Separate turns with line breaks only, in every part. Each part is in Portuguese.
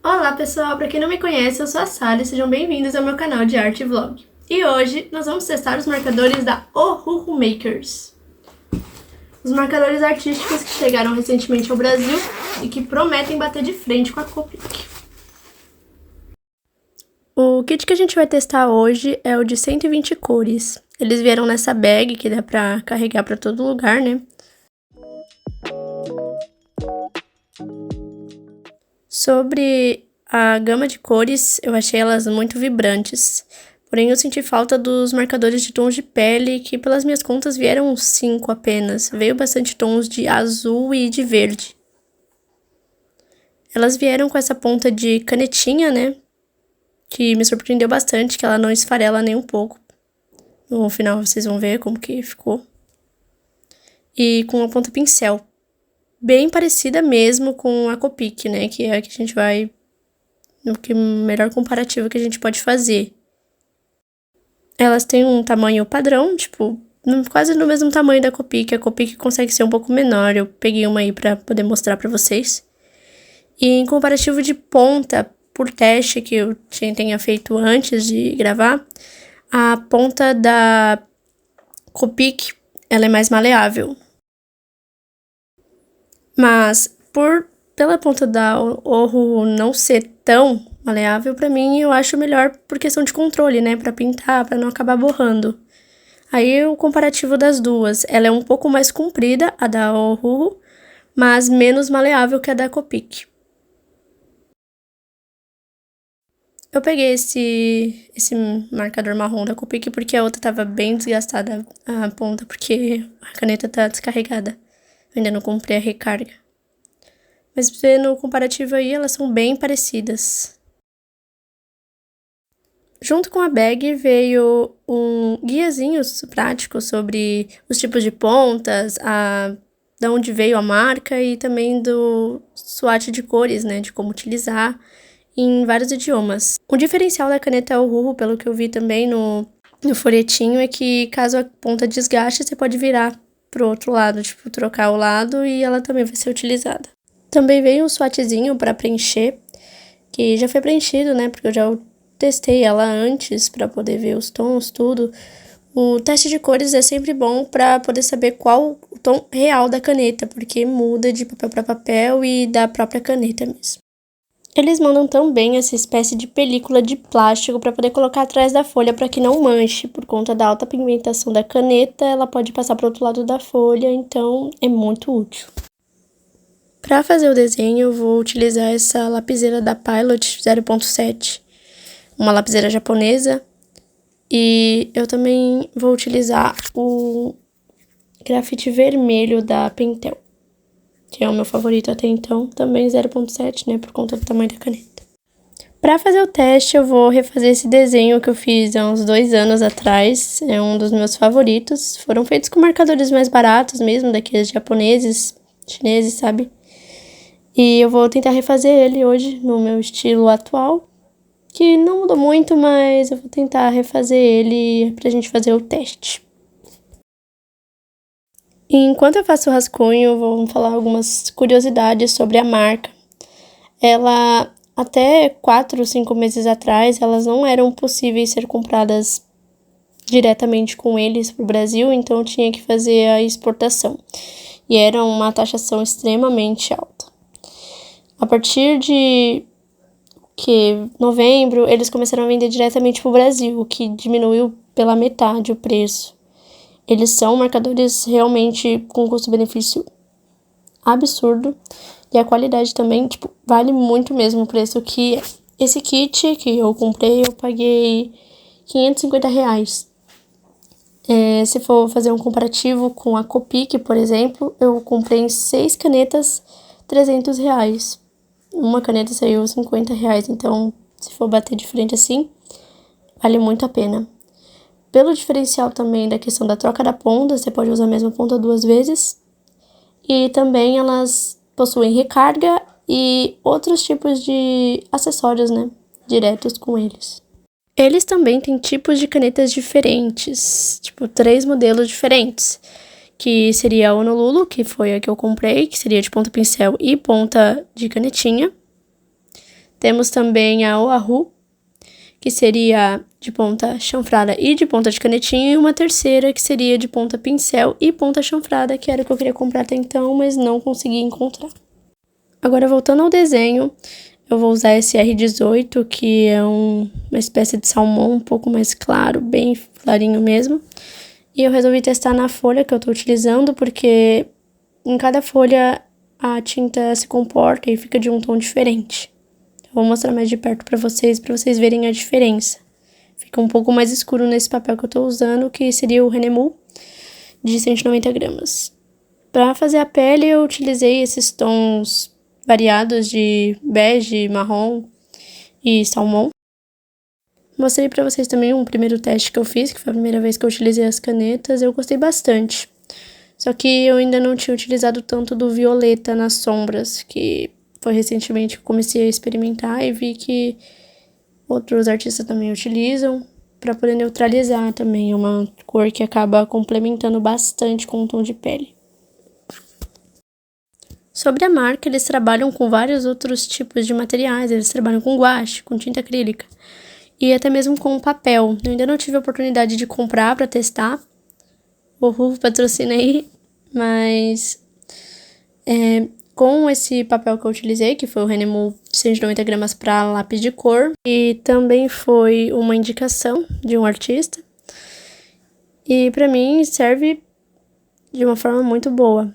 Olá pessoal, para quem não me conhece, eu sou a Sally, sejam bem-vindos ao meu canal de arte e vlog. E hoje nós vamos testar os marcadores da Ohuhu Makers. Os marcadores artísticos que chegaram recentemente ao Brasil e que prometem bater de frente com a Copic. O kit que a gente vai testar hoje é o de 120 cores. Eles vieram nessa bag que dá pra carregar pra todo lugar, né? Sobre a gama de cores, eu achei elas muito vibrantes. Porém, eu senti falta dos marcadores de tons de pele, que pelas minhas contas vieram 5 apenas. Veio bastante tons de azul e de verde. Elas vieram com essa ponta de canetinha, né? Que me surpreendeu bastante, que ela não esfarela nem um pouco. No final vocês vão ver como que ficou. E com a ponta pincel. Bem parecida mesmo com a Copic, né? Que é a que a gente vai... o melhor comparativo que a gente pode fazer. Elas têm um tamanho padrão, tipo, quase no mesmo tamanho da Copic. A Copic consegue ser um pouco menor. Eu peguei uma aí pra poder mostrar pra vocês. E em comparativo de ponta, por teste que eu tenha feito antes de gravar, a ponta da Copic, ela é mais maleável. Mas pela ponta da Ohuhu não ser tão maleável, pra mim eu acho melhor por questão de controle, né? Pra pintar, pra não acabar borrando. Aí o comparativo das duas, ela é um pouco mais comprida, a da Ohuhu, mas menos maleável que a da Copic. Eu peguei esse marcador marrom da Copic porque a outra tava bem desgastada, a ponta, porque a caneta tá descarregada. Eu ainda não comprei a recarga. Mas vendo o comparativo aí, elas são bem parecidas. Junto com a bag veio um guiazinho prático sobre os tipos de pontas, de onde veio a marca e também do swatch de cores, né, de como utilizar em vários idiomas. O diferencial da caneta Ohuhu, pelo que eu vi também no folhetinho, é que caso a ponta desgaste, você pode virar pro outro lado, tipo, trocar o lado e ela também vai ser utilizada. Também veio um swatchzinho para preencher, que já foi preenchido, né, porque eu já testei ela antes para poder ver os tons, tudo. O teste de cores é sempre bom para poder saber qual o tom real da caneta, porque muda de papel para papel e da própria caneta mesmo. Eles mandam também essa espécie de película de plástico para poder colocar atrás da folha para que não manche. Por conta da alta pigmentação da caneta, ela pode passar para o outro lado da folha, então é muito útil. Para fazer o desenho, eu vou utilizar essa lapiseira da Pilot 0.7, uma lapiseira japonesa, e eu também vou utilizar o grafite vermelho da Pentel, que é o meu favorito até então, também 0.7, né, por conta do tamanho da caneta. Para fazer o teste, eu vou refazer esse desenho que eu fiz há uns 2 anos atrás, é um dos meus favoritos. Foram feitos com marcadores mais baratos mesmo, daqueles japoneses, chineses, sabe? E eu vou tentar refazer ele hoje no meu estilo atual, que não mudou muito, mas eu vou tentar refazer ele pra gente fazer o teste. E enquanto eu faço o rascunho, eu vou falar algumas curiosidades sobre a marca. Ela, até 4 ou 5 meses atrás, elas não eram possíveis ser compradas diretamente com eles pro Brasil, então eu tinha que fazer a exportação. E era uma taxação extremamente alta. A partir de novembro, eles começaram a vender diretamente pro Brasil, o que diminuiu pela metade o preço. Eles são marcadores realmente com custo-benefício absurdo. E a qualidade também, tipo, vale muito mesmo o preço que é. Esse kit que eu comprei, eu paguei R$550. Se for fazer um comparativo com a Copic, por exemplo, eu comprei em 6 canetas R$300. Uma caneta saiu R$50, então se for bater de frente assim, vale muito a pena. Pelo diferencial também da questão da troca da ponta, você pode usar a mesma ponta 2 vezes. E também elas possuem recarga e outros tipos de acessórios, né, diretos com eles. Eles também têm tipos de canetas diferentes, tipo 3 modelos diferentes, que seria a Honolulu, que foi a que eu comprei, que seria de ponta pincel e ponta de canetinha. Temos também a Oahu, que seria de ponta chanfrada e de ponta de canetinha, e uma terceira que seria de ponta pincel e ponta chanfrada, que era o que eu queria comprar até então, mas não consegui encontrar. Agora, voltando ao desenho, eu vou usar esse R18, que é uma espécie de salmão um pouco mais claro, bem clarinho mesmo. E eu resolvi testar na folha que eu tô utilizando, porque em cada folha a tinta se comporta e fica de um tom diferente. Vou mostrar mais de perto pra vocês verem a diferença. Fica um pouco mais escuro nesse papel que eu tô usando, que seria o Renemu de 190 gramas. Pra fazer a pele, eu utilizei esses tons variados de bege, marrom e salmão. Mostrei pra vocês também um primeiro teste que eu fiz, que foi a primeira vez que eu utilizei as canetas. Eu gostei bastante. Só que eu ainda não tinha utilizado tanto do violeta nas sombras, que foi recentemente que eu comecei a experimentar e vi que outros artistas também utilizam para poder neutralizar também. É uma cor que acaba complementando bastante com o tom de pele. Sobre a marca, eles trabalham com vários outros tipos de materiais. Eles trabalham com guache, com tinta acrílica e até mesmo com papel. Eu ainda não tive a oportunidade de comprar para testar. O Rufo patrocina aí, mas com esse papel que eu utilizei, que foi o Renemu de 190 gramas para lápis de cor, e também foi uma indicação de um artista, e para mim serve de uma forma muito boa.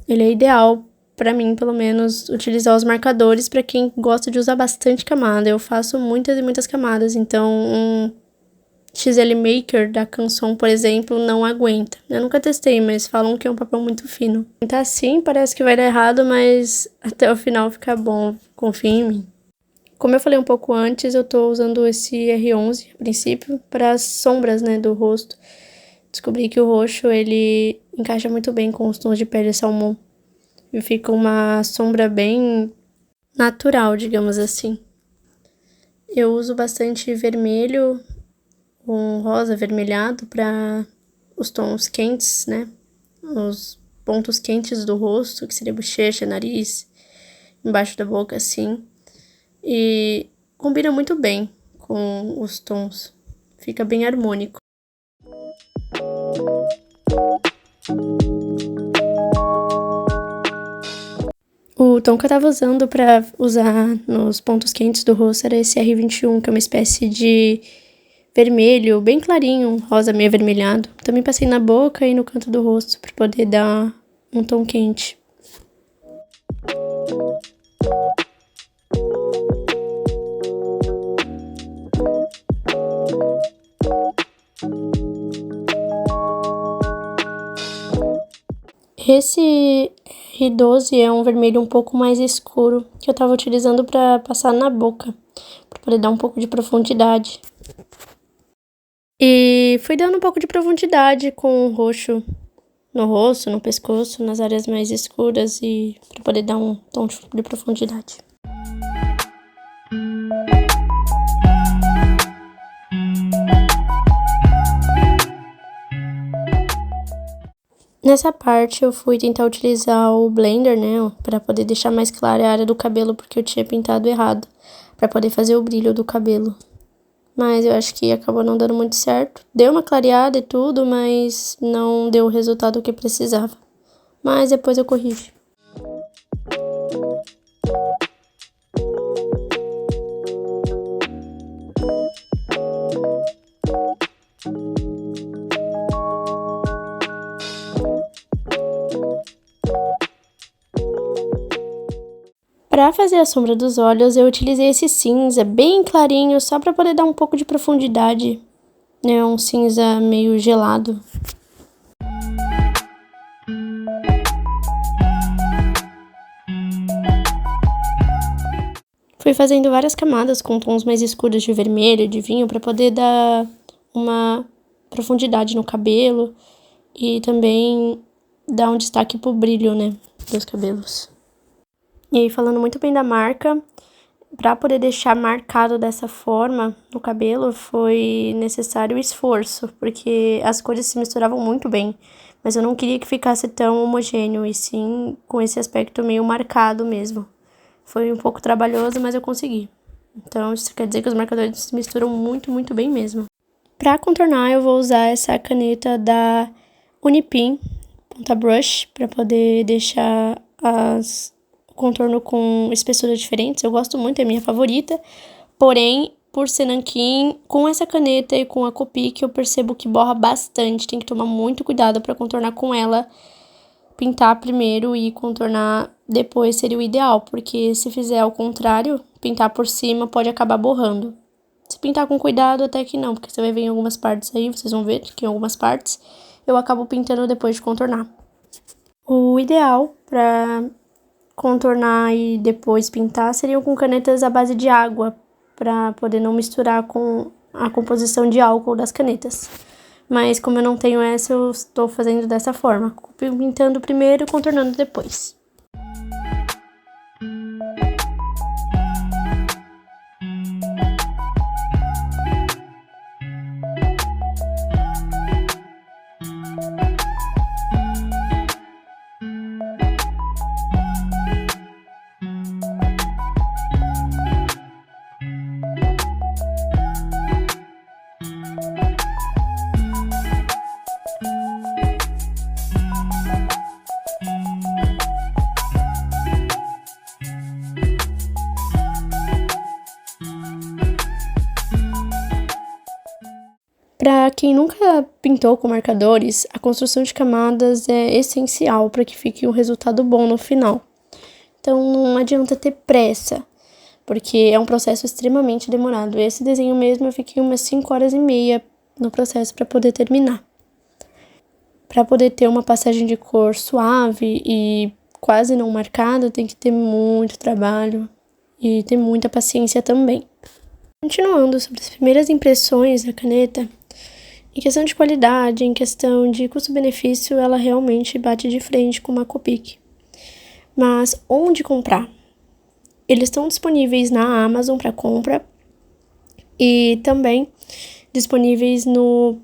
Ele é ideal para mim, pelo menos, utilizar os marcadores para quem gosta de usar bastante camada. Eu faço muitas e muitas camadas, então um XL Maker da Canson, por exemplo, não aguenta. Eu nunca testei, mas falam que é um papel muito fino. Tá assim, parece que vai dar errado, mas até o final fica bom. Confia em mim. Como eu falei um pouco antes, eu tô usando esse R11, a princípio, para as sombras, né, do rosto. Descobri que o roxo, ele encaixa muito bem com os tons de pele salmão. E fica uma sombra bem natural, digamos assim. Eu uso bastante vermelho, um rosa avermelhado para os tons quentes, né? Os pontos quentes do rosto, que seria bochecha, nariz, embaixo da boca, assim. E combina muito bem com os tons. Fica bem harmônico. O tom que eu tava usando pra usar nos pontos quentes do rosto era esse R21, que é uma espécie de vermelho, bem clarinho, rosa meio avermelhado. Também passei na boca e no canto do rosto pra poder dar um tom quente. Esse R12 é um vermelho um pouco mais escuro, que eu tava utilizando pra passar na boca, pra poder dar um pouco de profundidade. E fui dando um pouco de profundidade com o roxo no rosto, no pescoço, nas áreas mais escuras e pra poder dar um tom de profundidade. Nessa parte eu fui tentar utilizar o blender, né, pra poder deixar mais clara a área do cabelo, porque eu tinha pintado errado, pra poder fazer o brilho do cabelo. Mas eu acho que acabou não dando muito certo. Deu uma clareada e tudo, mas não deu o resultado que precisava. Mas depois eu corrijo. Para fazer a sombra dos olhos, eu utilizei esse cinza bem clarinho, só para poder dar um pouco de profundidade, né? Um cinza meio gelado. Fui fazendo várias camadas com tons mais escuros de vermelho, de vinho, para poder dar uma profundidade no cabelo e também dar um destaque pro brilho, né, dos cabelos. E aí, falando muito bem da marca, para poder deixar marcado dessa forma no cabelo, foi necessário esforço, porque as cores se misturavam muito bem, mas eu não queria que ficasse tão homogêneo, e sim com esse aspecto meio marcado mesmo. Foi um pouco trabalhoso, mas eu consegui. Então, isso quer dizer que os marcadores se misturam muito, muito bem mesmo. Para contornar, eu vou usar essa caneta da Unipin, ponta brush, para poder deixar o contorno com espessuras diferentes. Eu gosto muito, é minha favorita. Porém, por ser nanquim, com essa caneta e com a Copic, eu percebo que borra bastante. Tem que tomar muito cuidado para contornar com ela. Pintar primeiro e contornar depois seria o ideal, porque se fizer ao contrário, pintar por cima pode acabar borrando. Se pintar com cuidado, até que não, porque você vai ver em algumas partes aí, vocês vão ver que em algumas partes eu acabo pintando depois de contornar. O ideal para contornar e depois pintar seriam com canetas à base de água, para poder não misturar com a composição de álcool das canetas. Mas como eu não tenho essa, eu estou fazendo dessa forma, pintando primeiro e contornando depois. Para quem nunca pintou com marcadores, a construção de camadas é essencial para que fique um resultado bom no final. Então não adianta ter pressa, porque é um processo extremamente demorado. Esse desenho mesmo eu fiquei umas 5 horas e meia no processo para poder terminar. Para poder ter uma passagem de cor suave e quase não marcada, tem que ter muito trabalho e ter muita paciência também. Continuando sobre as primeiras impressões da caneta, em questão de qualidade, em questão de custo-benefício, ela realmente bate de frente com uma Copic. Mas onde comprar? Eles estão disponíveis na Amazon para compra e também disponíveis no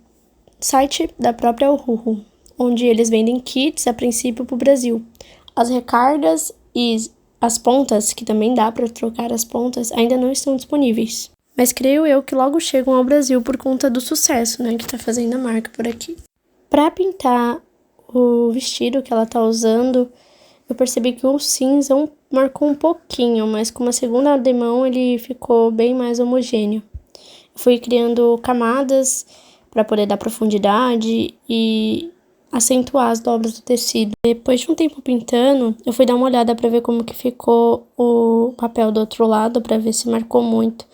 site da própria Ohuhu, onde eles vendem kits a princípio para o Brasil. As recargas e as pontas, que também dá para trocar as pontas, ainda não estão disponíveis. Mas creio eu que logo chegam ao Brasil por conta do sucesso, né, que tá fazendo a marca por aqui. Para pintar o vestido que ela tá usando, eu percebi que o cinza marcou um pouquinho, mas com uma segunda demão ele ficou bem mais homogêneo. Eu fui criando camadas para poder dar profundidade e acentuar as dobras do tecido. Depois de um tempo pintando, eu fui dar uma olhada para ver como que ficou o papel do outro lado, para ver se marcou muito.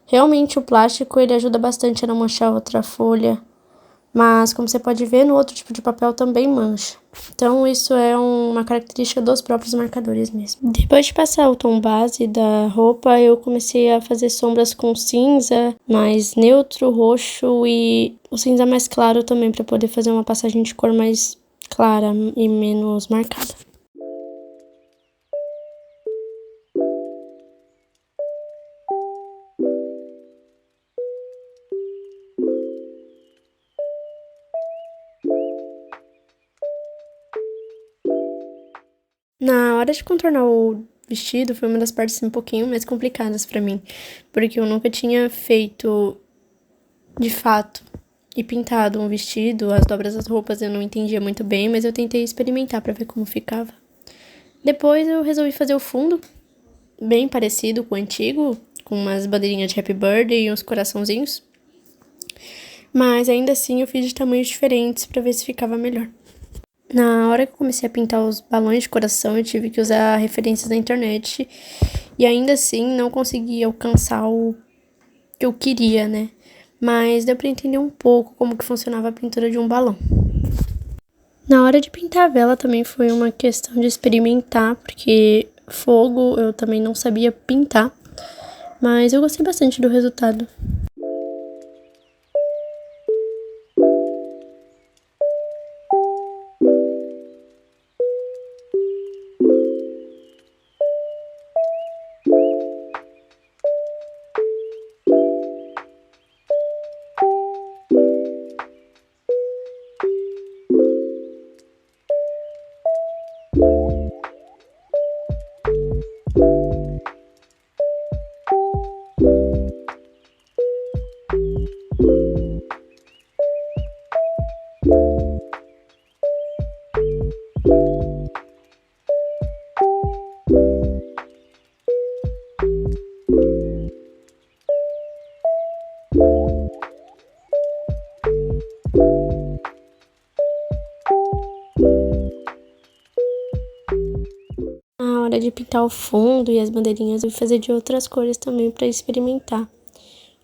Realmente o plástico ele ajuda bastante a não manchar outra folha, mas como você pode ver, no outro tipo de papel também mancha. Então isso é uma característica dos próprios marcadores mesmo. Depois de passar o tom base da roupa, eu comecei a fazer sombras com cinza mais neutro, roxo e o cinza mais claro também, para poder fazer uma passagem de cor mais clara e menos marcada. Na hora de contornar o vestido, foi uma das partes um pouquinho mais complicadas pra mim, porque eu nunca tinha feito de fato e pintado um vestido, as dobras das roupas eu não entendia muito bem, mas eu tentei experimentar pra ver como ficava. Depois eu resolvi fazer o fundo, bem parecido com o antigo, com umas bandeirinhas de Happy Birthday e uns coraçãozinhos, mas ainda assim eu fiz de tamanhos diferentes pra ver se ficava melhor. Na hora que eu comecei a pintar os balões de coração, eu tive que usar referências da internet e ainda assim não consegui alcançar o que eu queria, né? Mas deu pra entender um pouco como que funcionava a pintura de um balão. Na hora de pintar a vela também foi uma questão de experimentar, porque fogo eu também não sabia pintar, mas eu gostei bastante do resultado. de pintar o fundo e as bandeirinhas e fazer de outras cores também para experimentar.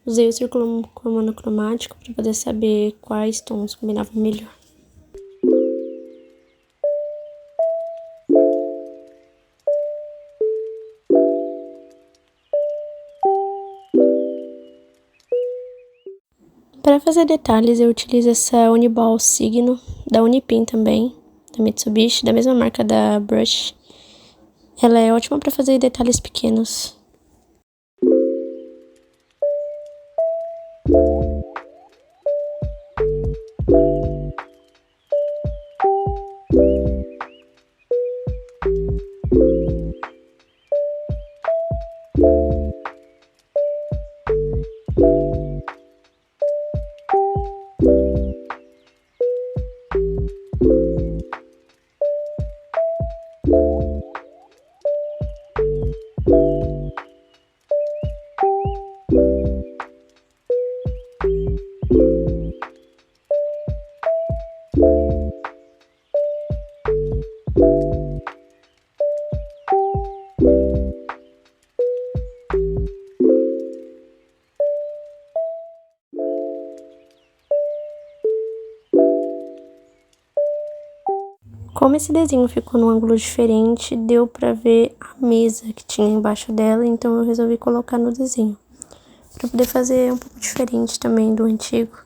Usei o círculo monocromático para poder saber quais tons combinavam melhor. Para fazer detalhes, eu utilizo essa Uniball Signo, da Unipin também, da Mitsubishi, da mesma marca da Brush. Ela é ótima para fazer detalhes pequenos. Como esse desenho ficou num ângulo diferente, deu pra ver a mesa que tinha embaixo dela, então eu resolvi colocar no desenho, pra poder fazer um pouco diferente também do antigo.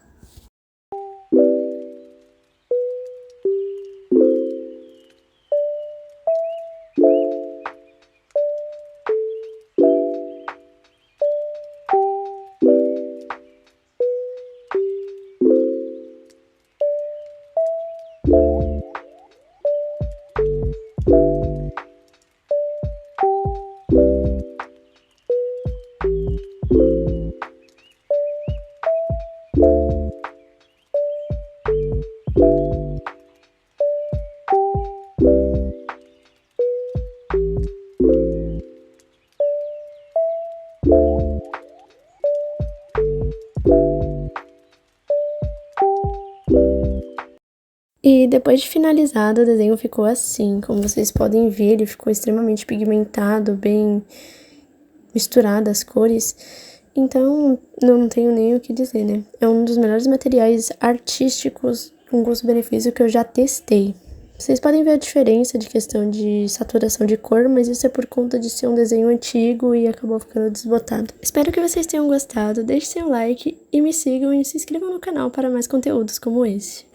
E depois de finalizado, o desenho ficou assim. Como vocês podem ver, ele ficou extremamente pigmentado, bem misturado as cores. Então, não tenho nem o que dizer, né? É um dos melhores materiais artísticos com custo-benefício que eu já testei. Vocês podem ver a diferença de questão de saturação de cor, mas isso é por conta de ser um desenho antigo e acabou ficando desbotado. Espero que vocês tenham gostado, deixem seu like e me sigam e se inscrevam no canal para mais conteúdos como esse.